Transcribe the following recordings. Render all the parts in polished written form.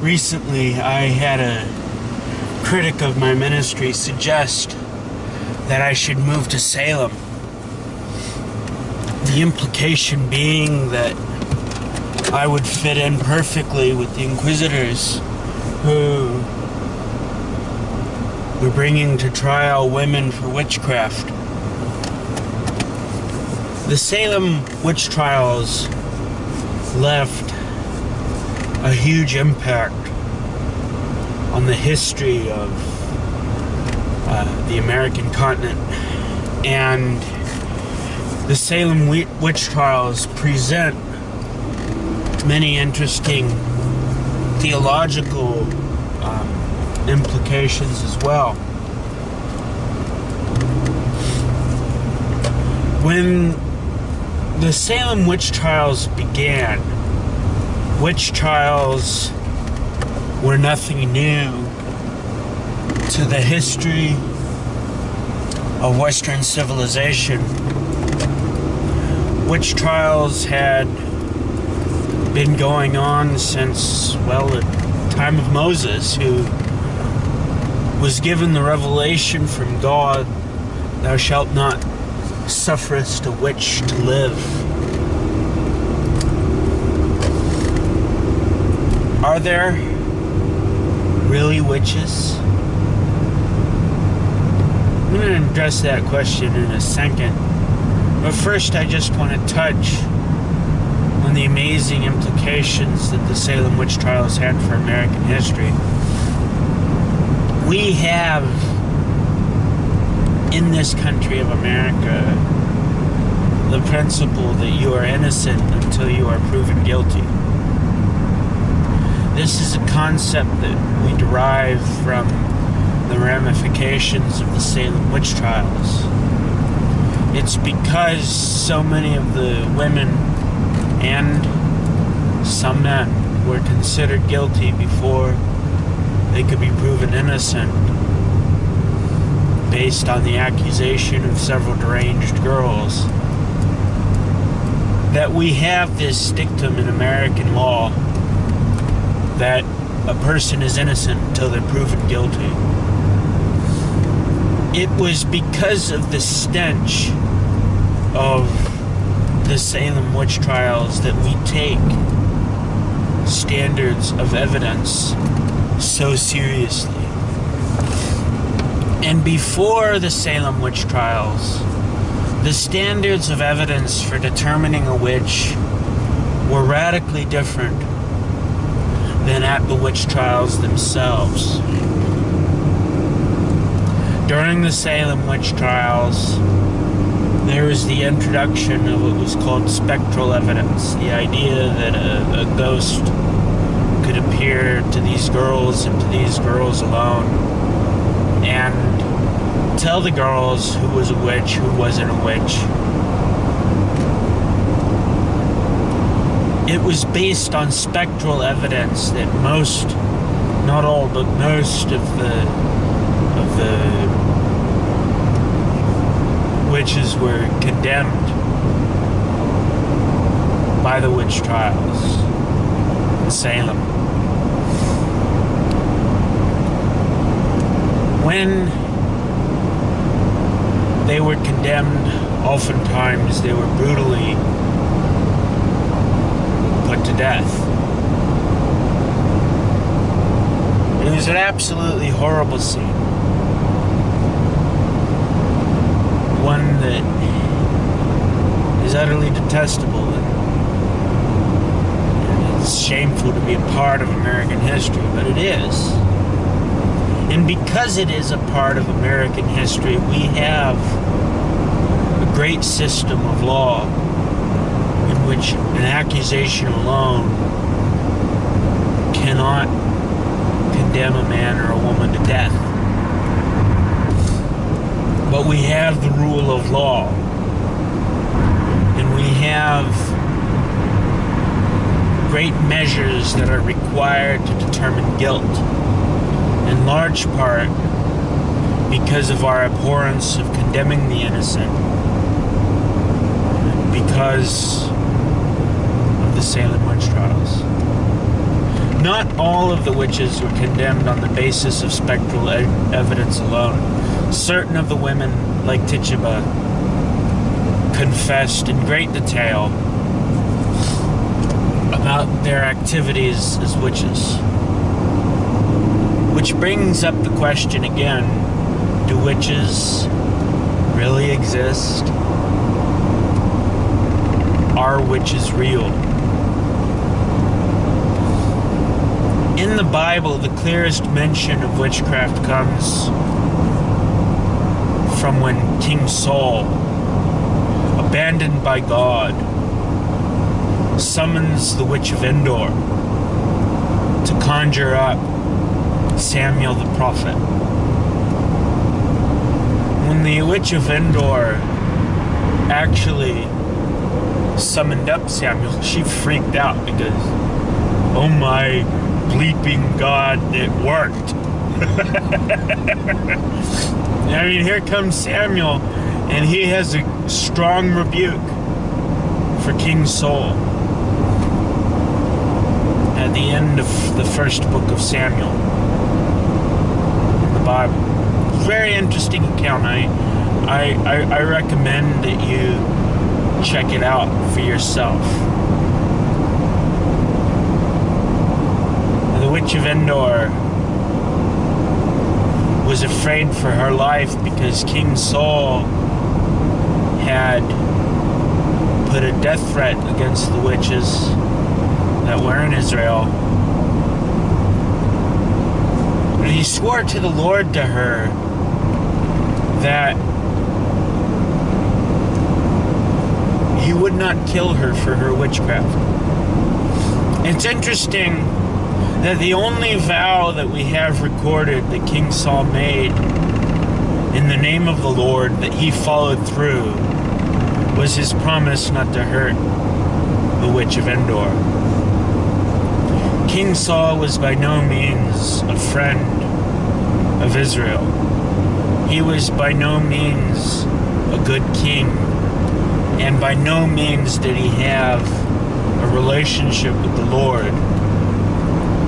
Recently, I had a critic of my ministry suggest that I should move to Salem. The implication being that I would fit in perfectly with the inquisitors who were bringing to trial women for witchcraft. The Salem witch trials left a huge impact on the history of the American continent, and the Salem witch trials present many interesting theological implications as well. When the Salem witch trials began, witch trials were nothing new to the history of Western civilization. Witch trials had been going on since, well, the time of Moses, who was given the revelation from God, "Thou shalt not sufferest a witch to live." Are there really witches? I'm going to address that question in a second. But first, I just want to touch on the amazing implications that the Salem witch trials had for American history. We have, in this country of America, the principle that you are innocent until you are proven guilty. This is a concept that we derive from the ramifications of the Salem witch trials. It's because so many of the women and some men were considered guilty before they could be proven innocent, based on the accusation of several deranged girls, that we have this dictum in American law that a person is innocent until they're proven guilty. It was because of the stench of the Salem witch trials that we take standards of evidence so seriously. And before the Salem witch trials, the standards of evidence for determining a witch were radically different than at the witch trials themselves. During the Salem witch trials, there was the introduction of what was called spectral evidence, the idea that a ghost could appear to these girls and to these girls alone and tell the girls who was a witch, who wasn't a witch. It was based on spectral evidence that most, not all, but most of the witches were condemned by the witch trials in Salem. When they were condemned, oftentimes they were brutally put to death. It was an absolutely horrible scene. One that is utterly detestable, and it's shameful to be a part of American history, but it is. And because it is a part of American history, we have a great system of law in which an accusation alone cannot condemn a man or a woman to death. But we have the rule of law, and we have great measures that are required to determine guilt, in large part because of our abhorrence of condemning the innocent, because of the Salem witch trials. Not all of the witches were condemned on the basis of spectral evidence alone. Certain of the women, like Tituba, confessed in great detail about their activities as witches. Which brings up the question again, do witches really exist? Are witches real? In the Bible, the clearest mention of witchcraft comes from when King Saul, abandoned by God, summons the witch of Endor to conjure up Samuel the prophet. When the witch of Endor actually summoned up Samuel, she freaked out because, oh my bleeping God, it worked. I mean, here comes Samuel, and he has a strong rebuke for King Saul at the end of the first book of Samuel in the Bible. Very interesting account. I recommend that you check it out for yourself. The Witch of Endor was afraid for her life because King Saul had put a death threat against the witches that were in Israel. And he swore to the Lord to her that he would not kill her for her witchcraft. It's interesting that the only vow that we have recorded that King Saul made in the name of the Lord that he followed through was his promise not to hurt the Witch of Endor. King Saul was by no means a friend of Israel. He was by no means a good king, and by no means did he have a relationship with the Lord.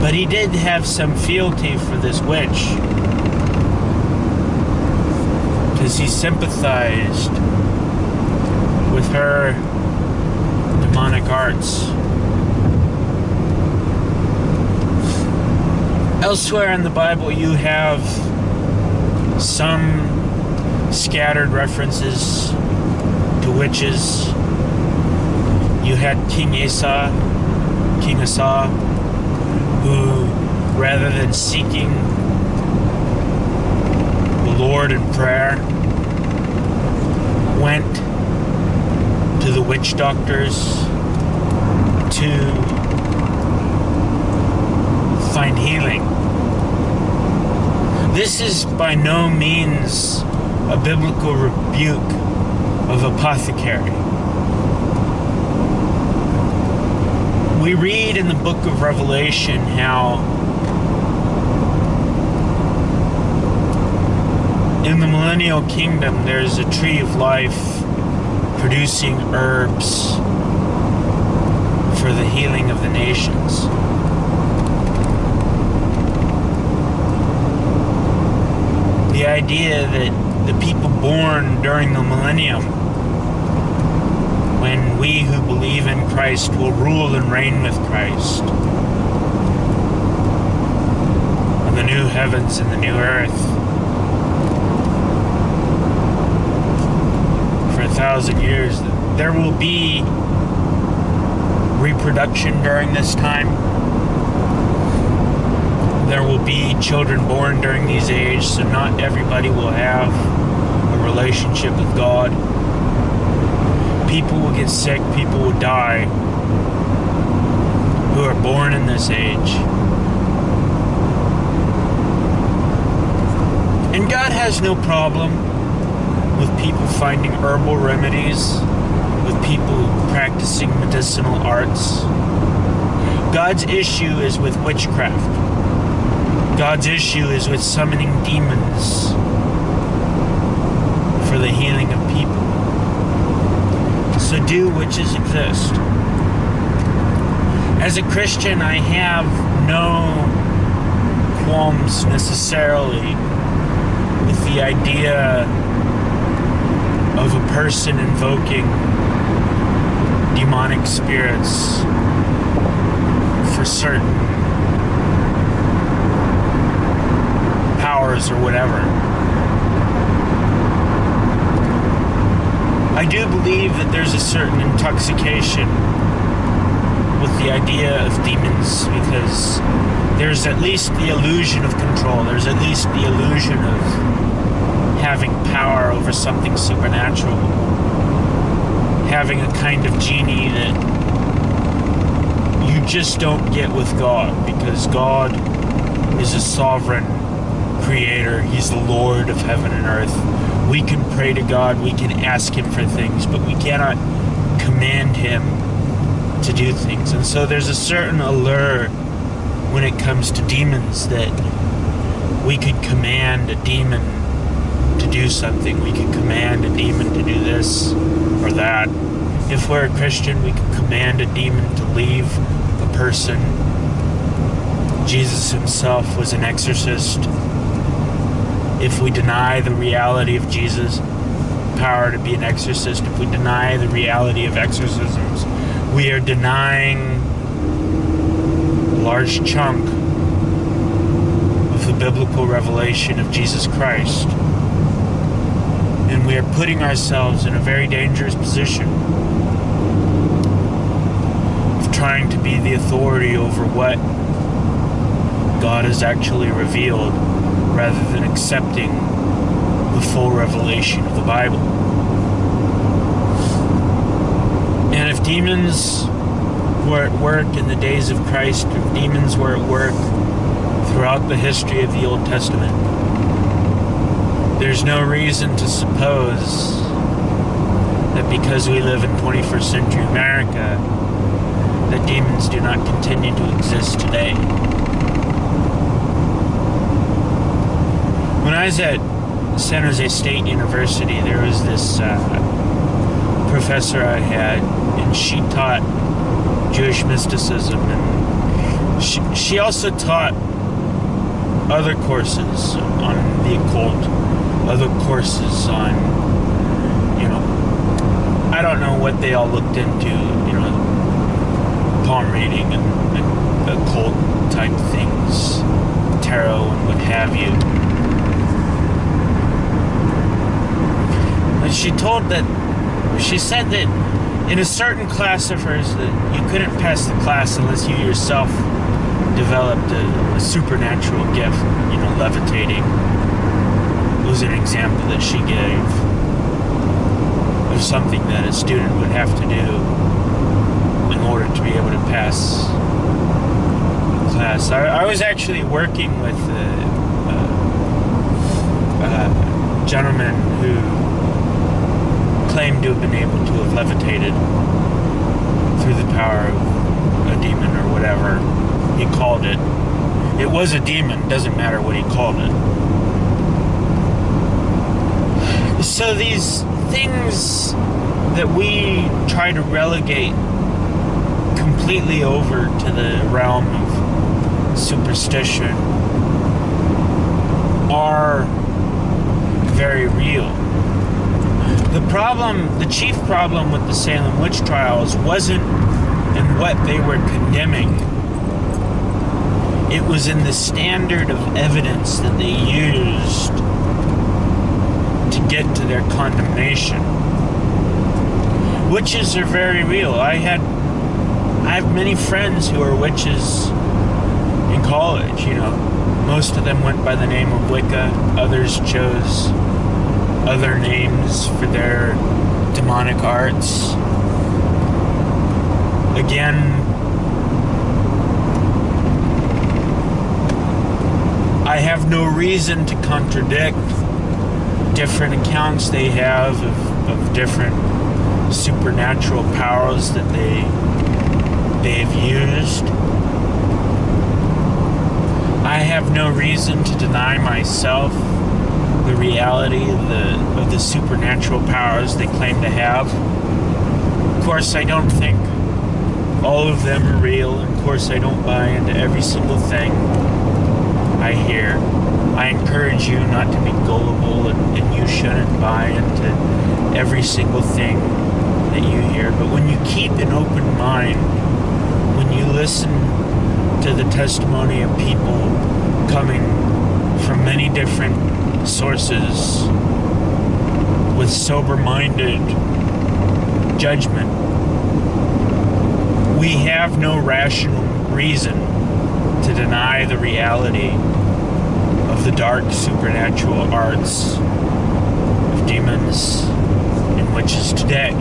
But he did have some fealty for this witch, because he sympathized with her demonic arts. Elsewhere in the Bible, you have some scattered references to witches. You had King Asa, who, rather than seeking the Lord in prayer, went to the witch doctors to find healing. This is by no means a biblical rebuke of apothecary. We read in the book of Revelation how in the millennial kingdom there's a tree of life producing herbs for the healing of the nations. The idea that the people born during the millennium, when we who believe in Christ will rule and reign with Christ on the new heavens and the new earth for 1,000 years, there will be reproduction during this time. There will be children born during these ages, so not everybody will have a relationship with God. People will get sick, people will die who are born in this age. And God has no problem with people finding herbal remedies, with people practicing medicinal arts. God's issue is with witchcraft. God's issue is with summoning demons for the healing of people. So do witches exist? As a Christian, I have no qualms necessarily with the idea of a person invoking demonic spirits for certain powers or whatever. I do believe that there's a certain intoxication with the idea of demons, because there's at least the illusion of control. There's at least the illusion of having power over something supernatural. Having a kind of genie that you just don't get with God, because God is a sovereign creator. He's the Lord of heaven and earth. We can pray to God, we can ask Him for things, but we cannot command Him to do things. And so there's a certain allure when it comes to demons, that we could command a demon to do something. We could command a demon to do this or that. If we're a Christian, we could command a demon to leave a person. Jesus Himself was an exorcist. If we deny the reality of Jesus' power to be an exorcist, if we deny the reality of exorcisms, we are denying a large chunk of the biblical revelation of Jesus Christ. And we are putting ourselves in a very dangerous position of trying to be the authority over what God has actually revealed, rather than accepting the full revelation of the Bible. And if demons were at work in the days of Christ, if demons were at work throughout the history of the Old Testament, there's no reason to suppose that because we live in 21st century America, that demons do not continue to exist today. When I was at San Jose State University, there was this professor I had, and she taught Jewish mysticism, and she also taught other courses on the occult, other courses on, I don't know what they all looked into, palm reading and occult type things, tarot and what have you. And she said that in a certain class of hers that you couldn't pass the class unless you yourself developed a supernatural gift, levitating. It was an example that she gave of something that a student would have to do in order to be able to pass the class. I was actually working with a gentleman who claimed to have been able to have levitated through the power of a demon or whatever he called it. It was a demon, doesn't matter what he called it. So these things that we try to relegate completely over to the realm of superstition are very real. The chief problem with the Salem witch trials wasn't in what they were condemning. It was in the standard of evidence that they used to get to their condemnation. Witches are very real. I have many friends who are witches in college, Most of them went by the name of Wicca. Others chose other names for their demonic arts. Again, I have no reason to contradict different accounts they have of different supernatural powers that they've used. I have no reason to deny myself the reality of the supernatural powers they claim to have. Of course, I don't think All of them are real. Of course, I don't buy into every single thing I hear. I encourage you not to be gullible, and you shouldn't buy into every single thing that you hear. But when you keep an open mind, when you listen to the testimony of people coming from many different sources with sober-minded judgment, we have no rational reason to deny the reality of the dark supernatural arts of demons and witches today.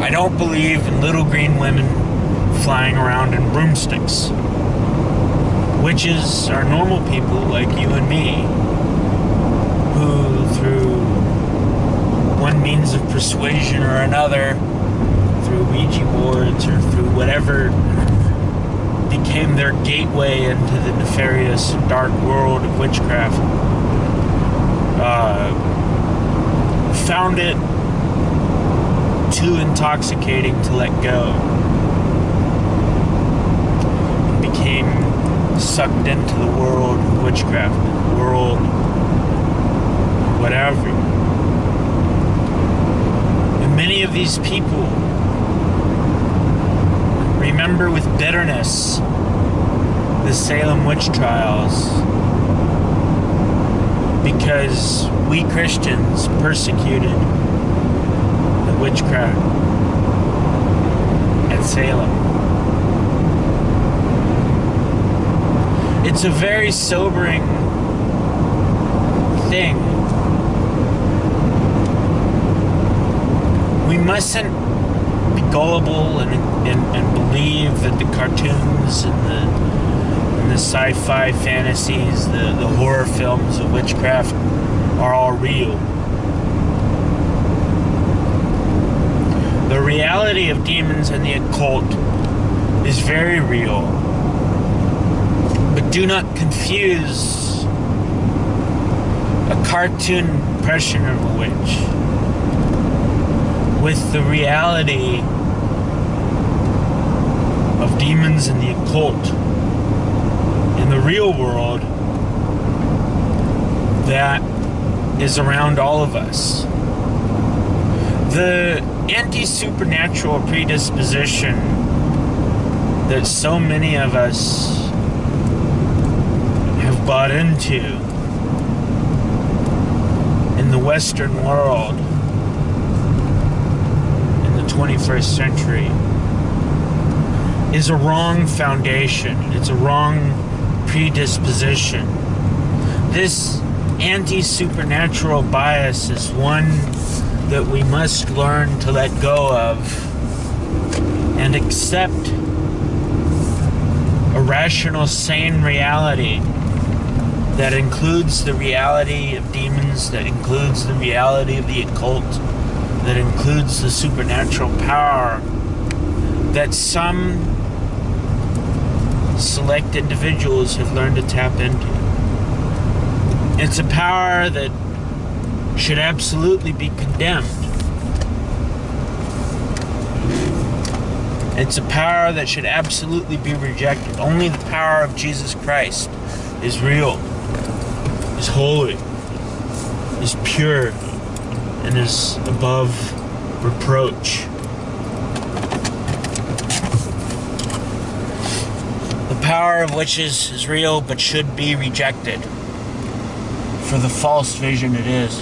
I don't believe in little green women flying around in broomsticks. Witches are normal people like you and me, who through one means of persuasion or another, through Ouija boards or through whatever became their gateway into the nefarious dark world of witchcraft, found it too intoxicating to let go, became sucked into the world of witchcraft, world whatever. And many of these people remember with bitterness the Salem witch trials, because we Christians persecuted the witchcraft at Salem. It's a very sobering thing. We mustn't be gullible and believe that the cartoons and the sci-fi fantasies, the horror films of witchcraft are all real. The reality of demons and the occult is very real. But do not confuse a cartoon impression of a witch with the reality of demons and the occult in the real world that is around all of us. The anti-supernatural predisposition that so many of us have bought into in the Western world in the 21st century is a wrong foundation. It's a wrong predisposition. This anti-supernatural bias is one that we must learn to let go of and accept a rational, sane reality that includes the reality of demons, that includes the reality of the occult, that includes the supernatural power that some select individuals have learned to tap into. It's a power that should absolutely be condemned. It's a power that should absolutely be rejected. Only the power of Jesus Christ is real, is holy, is pure, and is above reproach. The power of witches is real, but should be rejected for the false vision it is.